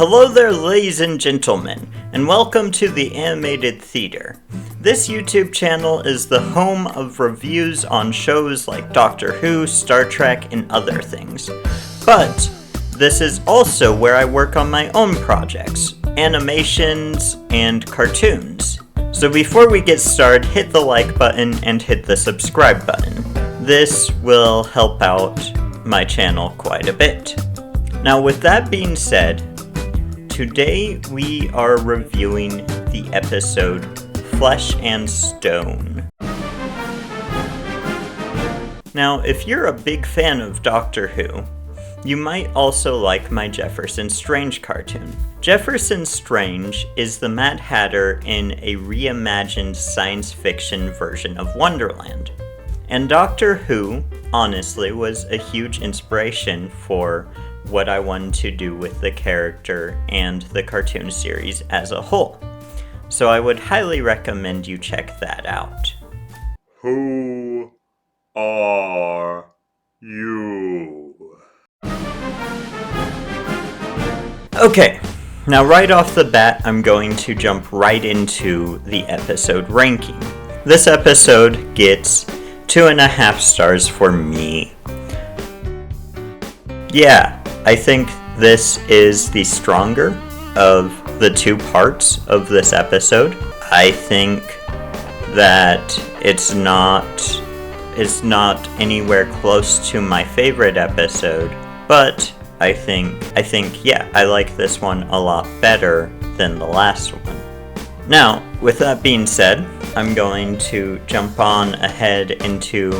Hello there, ladies and gentlemen, and welcome to the Animated Theater. This YouTube channel is the home of reviews on shows like Doctor Who, Star Trek, and other things. But this is also where I work on my own projects, animations, and cartoons. So before we get started, hit the like button and hit the subscribe button. This will help out my channel quite a bit. Now with that being said, today we are reviewing the episode Flesh and Stone. Now, if you're a big fan of Doctor Who, you might also like my Jefferson Strange cartoon. Jefferson Strange is the Mad Hatter in a reimagined science fiction version of Wonderland. And Doctor Who, honestly, was a huge inspiration for what I wanted to do with the character and the cartoon series as a whole. So I would highly recommend you check that out. Who are you? Okay, now right off the bat, I'm going to jump right into the episode ranking. This episode gets 2.5 stars for me. Yeah, I think this is the stronger of the two parts of this episode. I think that it's not anywhere close to my favorite episode, but I think yeah, I like this one a lot better than the last one. Now, with that being said, I'm going to jump on ahead into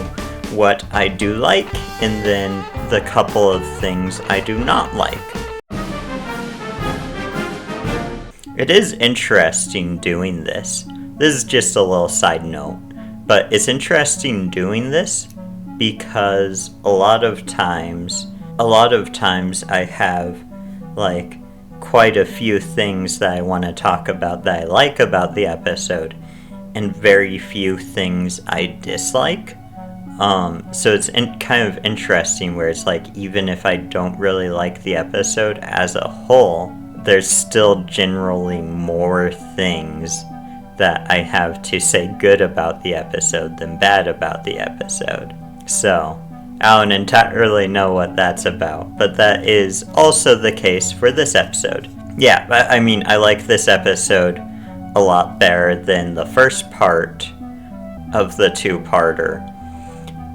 what I do like, and then the couple of things I do not like. It is interesting doing this. This is just a little side note, but it's interesting doing this because a lot of times I have like quite a few things that I want to talk about that I like about the episode, and very few things I dislike. So it's kind of interesting where it's like, even if I don't really like the episode as a whole, there's still generally more things that I have to say good about the episode than bad about the episode. So I don't entirely know what that's about, but that is also the case for this episode. Yeah, I mean, I like this episode a lot better than the first part of the two-parter.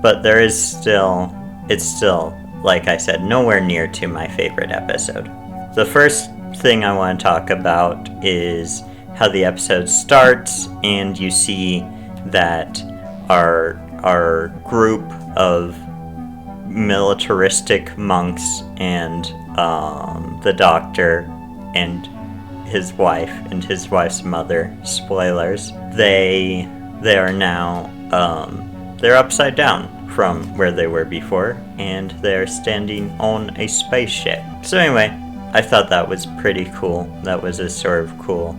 But it's still, like I said, nowhere near to my favorite episode. The first thing I want to talk about is how the episode starts, and you see that our group of militaristic monks and the doctor and his wife and his wife's mother, spoilers, they are now they're upside down from where they were before, and they're standing on a spaceship. So anyway, I thought that was pretty cool. That was a sort of cool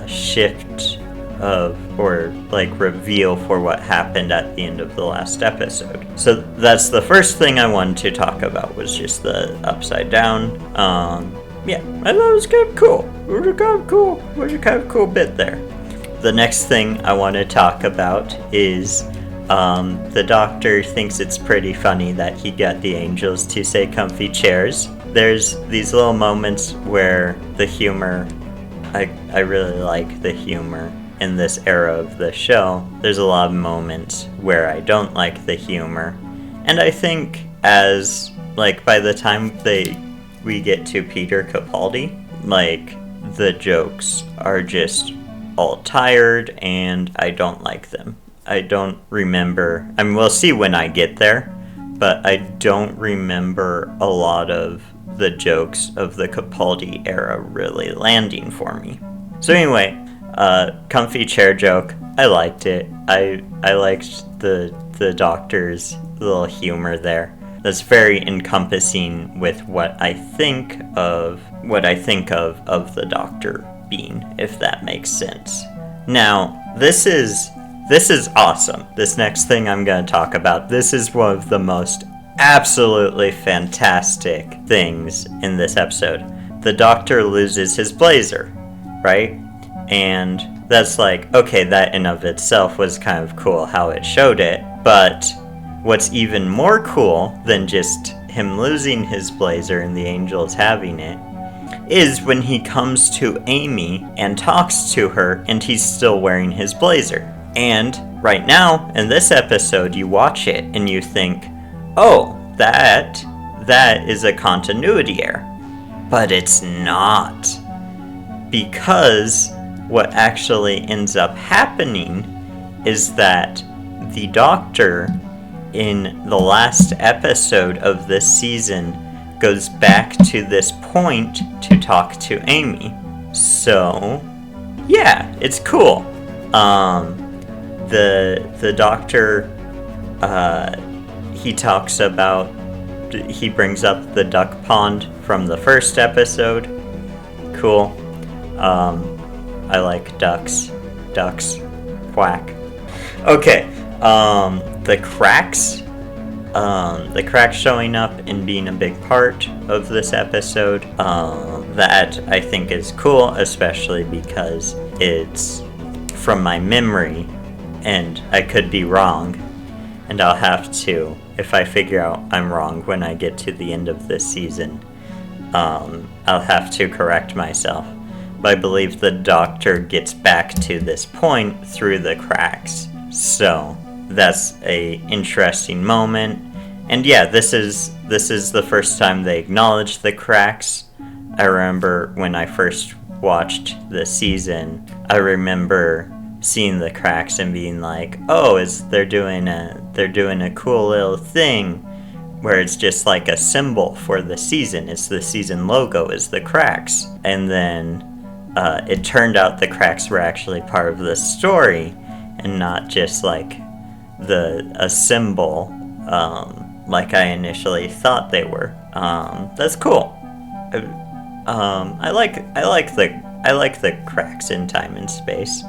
shift of, or like reveal for what happened at the end of the last episode. So that's the first thing I wanted to talk about, was just the upside down. Yeah, I thought it was kind of cool. It was a kind of cool bit there. The next thing I want to talk about is the doctor thinks it's pretty funny that he got the angels to say comfy chairs. There's these little moments where the humor, I really like the humor in this era of the show. There's a lot of moments where I don't like the humor. And I think as, like, by the time we get to Peter Capaldi, like, the jokes are just all tired, and I don't like them. I don't remember, I mean, we'll see when I get there, but I don't remember a lot of the jokes of the Capaldi era really landing for me. So anyway, comfy chair joke, I liked it. I liked the doctor's little humor there. That's very encompassing with what I think of the doctor being, if that makes sense. Now, this is awesome. This next thing I'm going to talk about, this is one of the most absolutely fantastic things in this episode. the Doctor loses his blazer, right? And that's like, okay, that in of itself was kind of cool how it showed it, but what's even more cool than just him losing his blazer and the angels having it is when he comes to Amy and talks to her and he's still wearing his blazer. And right now, in this episode, you watch it and you think, oh, that is a continuity error. But it's not. Because what actually ends up happening is that the Doctor, in the last episode of this season, goes back to this point to talk to Amy. So, yeah, it's cool. The Doctor, he brings up the duck pond from the first episode. Cool. I like ducks. Ducks. Quack. Okay. The cracks showing up and being a big part of this episode. That I think is cool, especially because it's from my memory, and I could be wrong, and I'll have to, if I figure out I'm wrong when I get to the end of this season, I'll have to correct myself. But I believe the Doctor gets back to this point through the cracks. So that's a interesting moment. And yeah, this is the first time they acknowledge the cracks. I remember when I first watched the season, I remember seeing the cracks and being like, oh, they're doing a cool little thing where it's just like a symbol for the season. It's the season logo is the cracks. And then it turned out the cracks were actually part of the story and not just like a symbol like I initially thought they were. That's cool. I like the cracks in time and space.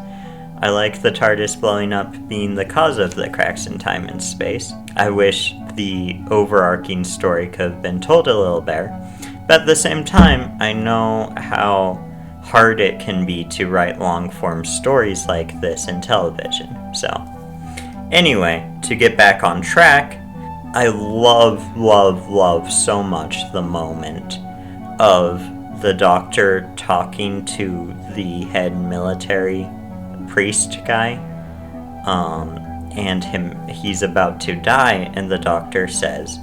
I like the TARDIS blowing up being the cause of the cracks in time and space. I wish the overarching story could have been told a little better. But at the same time, I know how hard it can be to write long-form stories like this in television. So, anyway, to get back on track, I love so much the moment of the Doctor talking to the head military priest guy, and he's about to die, and the Doctor says,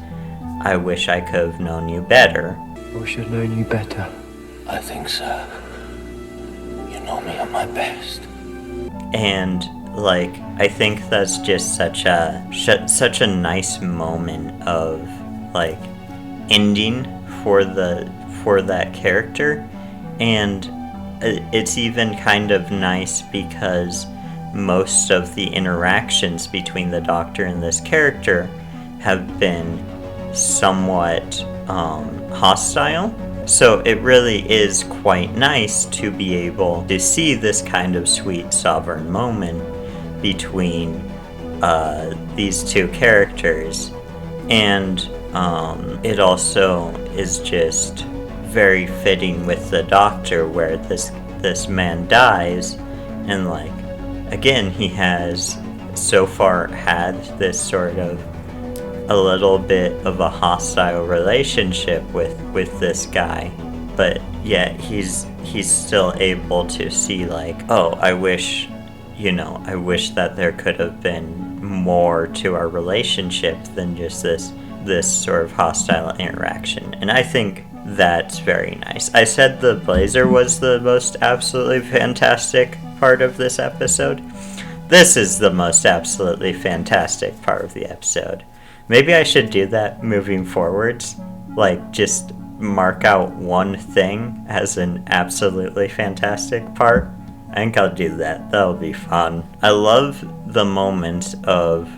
I wish I could have known you better. I wish I'd known you better. I think so. You know me at my best. And like, I think that's just such a nice moment of like ending for that character. And it's even kind of nice because most of the interactions between the Doctor and this character have been somewhat hostile. So it really is quite nice to be able to see this kind of sweet sovereign moment between these two characters. And it also is just very fitting with the Doctor, where this man dies, and like, again, he has so far had this sort of a little bit of a hostile relationship with this guy, but yet he's still able to see like, oh, I wish that there could have been more to our relationship than just this sort of hostile interaction. And I think that's very nice. I said the blazer was the most absolutely fantastic part of this episode. This is the most absolutely fantastic part of the episode. Maybe I should do that moving forwards. Like, just mark out one thing as an absolutely fantastic part. I think I'll do that. That'll be fun. I love the moment of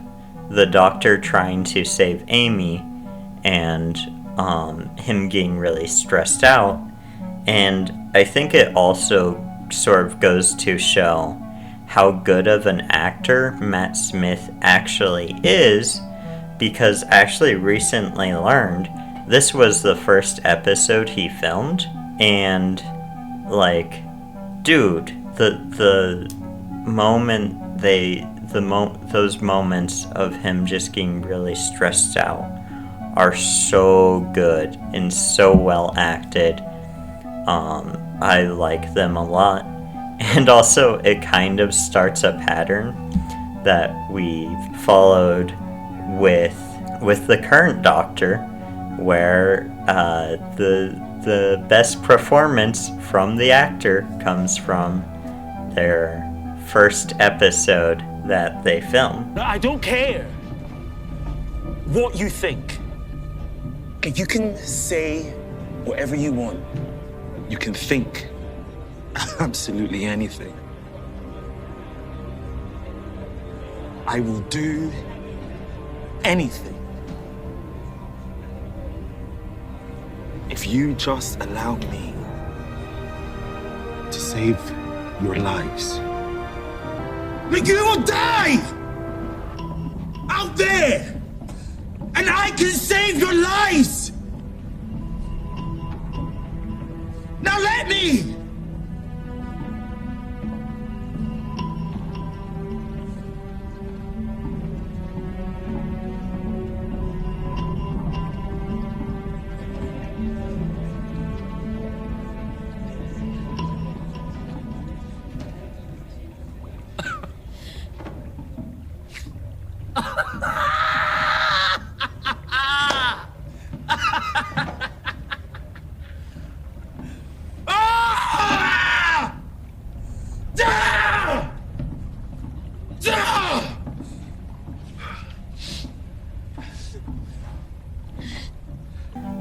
the Doctor trying to save Amy and him getting really stressed out. And I think it also sort of goes to show how good of an actor Matt Smith actually is, because I actually recently learned this was the first episode he filmed, And like, dude, the moment those moments of him just getting really stressed out are so good and so well acted. I like them a lot. And also, it kind of starts a pattern that we've followed with the current Doctor, where the best performance from the actor comes from their first episode that they film. I don't care what you think. You can say whatever you want. You can think absolutely anything. I will do anything if you just allow me to save your lives. Like, you will die out there, and I can save your lives. Now let me.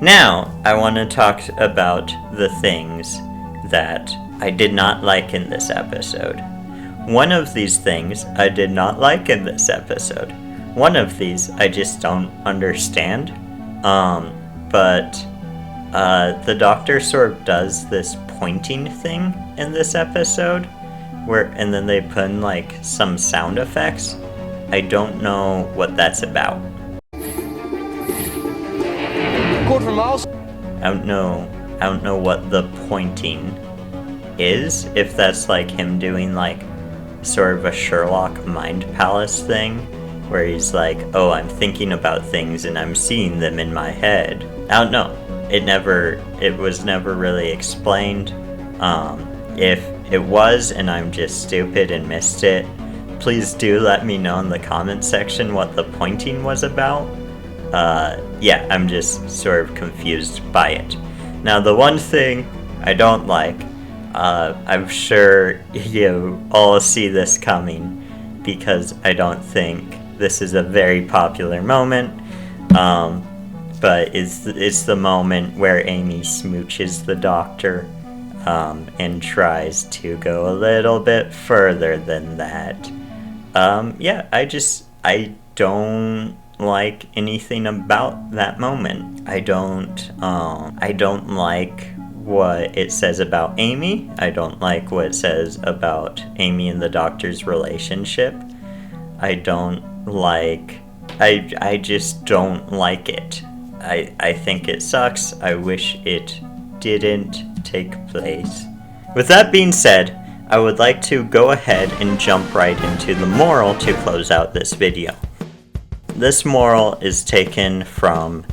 Now, I want to talk about the things that I did not like in this episode. One of these things I did not like in this episode. One of these I just don't understand. But the Doctor sort of does this pointing thing in this episode, and then they put in like some sound effects. I don't know what that's about. I don't know what the pointing is. If that's like him doing like sort of a Sherlock Mind Palace thing, where he's like, oh, I'm thinking about things and I'm seeing them in my head. I don't know. It was never really explained. If it was and I'm just stupid and missed it, please do let me know in the comment section what the pointing was about. Yeah, I'm just sort of confused by it. Now, the one thing I don't like, I'm sure you all see this coming, because I don't think this is a very popular moment, but it's the moment where Amy smooches the Doctor, and tries to go a little bit further than that. Yeah, I don't like anything about that moment. I don't like what it says about Amy. I don't like what it says about Amy and the Doctor's relationship. I just don't like it. I think it sucks. I wish it didn't take place. With that being said, I would like to go ahead and jump right into the moral to close out this video. This moral is taken from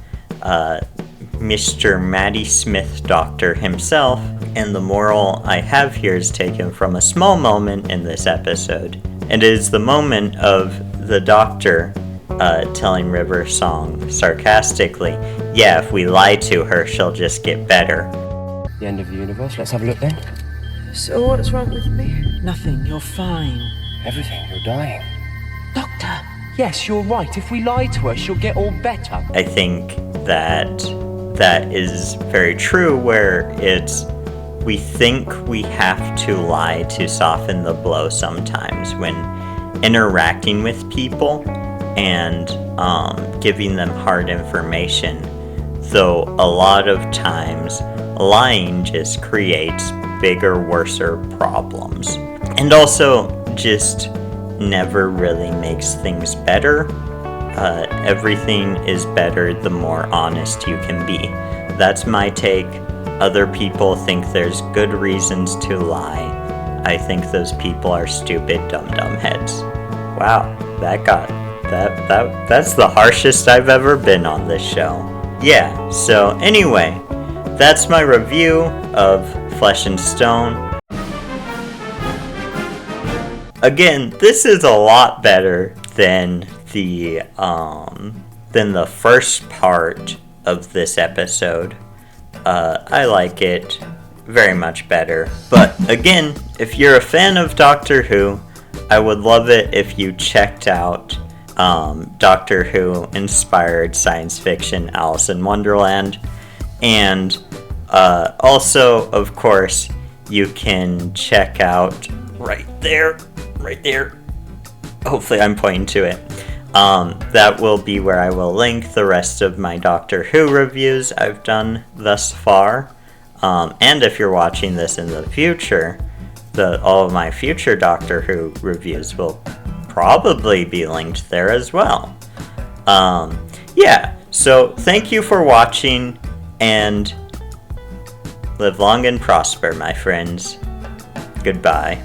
Mr. Matty Smith Doctor himself, and the moral I have here is taken from a small moment in this episode, and it is the moment of the Doctor telling River Song sarcastically, yeah, if we lie to her, she'll just get better. The end of the universe. Let's have a look then. So what's wrong with me? Nothing, you're fine. Everything. You're dying. Doctor! Yes, you're right. If we lie to her, she'll get all better. I think that is very true, where we think we have to lie to soften the blow sometimes when interacting with people and giving them hard information, though a lot of times lying just creates bigger, worser problems, and also just never really makes things better. Everything is better the more honest you can be. That's my take. other people think there's good reasons to lie, I think those people are stupid dum-dum heads. Wow, that's the harshest I've ever been on this show. Yeah, so anyway, that's my review of Flesh and Stone. Again, this is a lot better than the first part of this episode. I like it very much better. But again, if you're a fan of Doctor Who, I would love it if you checked out Doctor Who inspired science fiction Alice in Wonderland. And also, of course, you can check out right there. Hopefully I'm pointing to it. That will be where I will link the rest of my Doctor Who reviews I've done thus far. And if you're watching this in the future, all of my future Doctor Who reviews will probably be linked there as well. Yeah, so thank you for watching, and live long and prosper, my friends. Goodbye.